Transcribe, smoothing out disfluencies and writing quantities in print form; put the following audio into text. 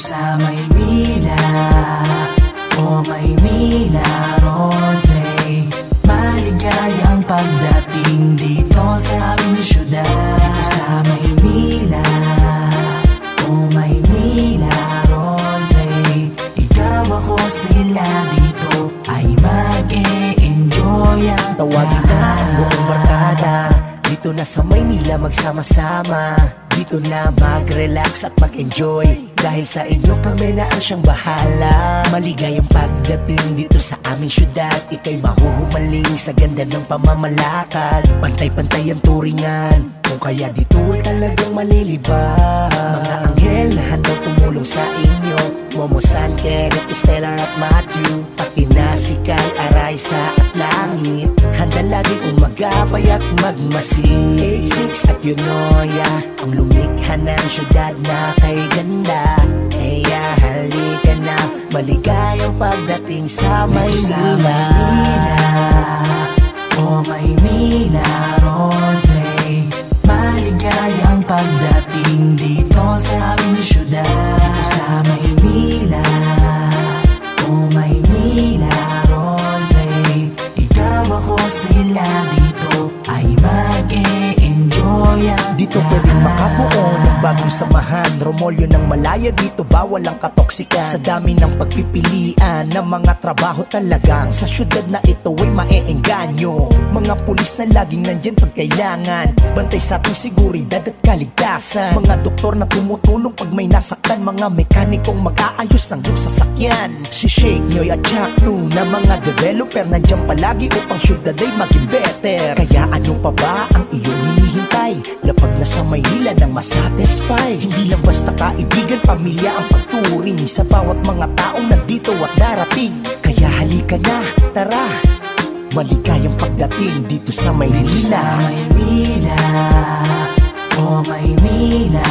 sa Maynila, o Maynila roleplay. Maligayang pagdating dito sa aming syudad. Dito sa Maynila, o Maynila roleplay. Ikaw, ako, sila dito ay mag-e-enjoy ang tawagin na ang buong barkada. Dito na sa Maynila magsama-sama. Dito na mag-relax at mag-enjoy. Dahil sa inyo kami na ang siyang bahala. Maligayang pagdating dito sa aming syudad. Ika'y mahuhumaling sa ganda ng pamamalakad. Pantay-pantay ang turingan, kung kaya dito ay talagang malilibang. Mga anghel na handang tumulong sa inyo. Momo, San, Kenneth, Stellar at Matthew. Pati na si Kay, Araysa at Langit. Handa laging umagapay at magmasid. 86 at Yunoya, ang lumikha ng syudad na kay ganda. Kaya halika na, maligayang pagdating sa Maynila. Sa Maynila, o Maynila roleplay. Maligayang pagdating dito sa aming syudad. Dito sa Maynila, o Maynila roleplay. Ikaw, ako, sila dito ay mag-e-enjoy ang dito pwedeng makabuo ng bagong samahan. Romolyo ng malaya dito, bawal ang katoksikan. Sa dami ng pagpipilian ng mga trabaho talagang sa syudad na ito ay maeengganyo. Mga pulis na laging nandyan pag kailangan, bantay sa ating seguridad at kaligtasan. Mga doktor na tumutulong pag may nasaktan. Mga mekanikong mag-aayos ng iyong sasakyan. Si Shake, Nyoy at Jack Nu na mga developer nandyan palagi upang syudad ay maging better. Kaya ano pa ba ang iyong hinihintay? Lapag na sa Maynila nang masatisfy. Hindi lang basta kaibigan, pamilya ang pagturing sa bawat mga taong nandito at darating. Kaya halika na, tara, maligayang pagdating dito sa Maynila. Dito sa Maynila, o Maynila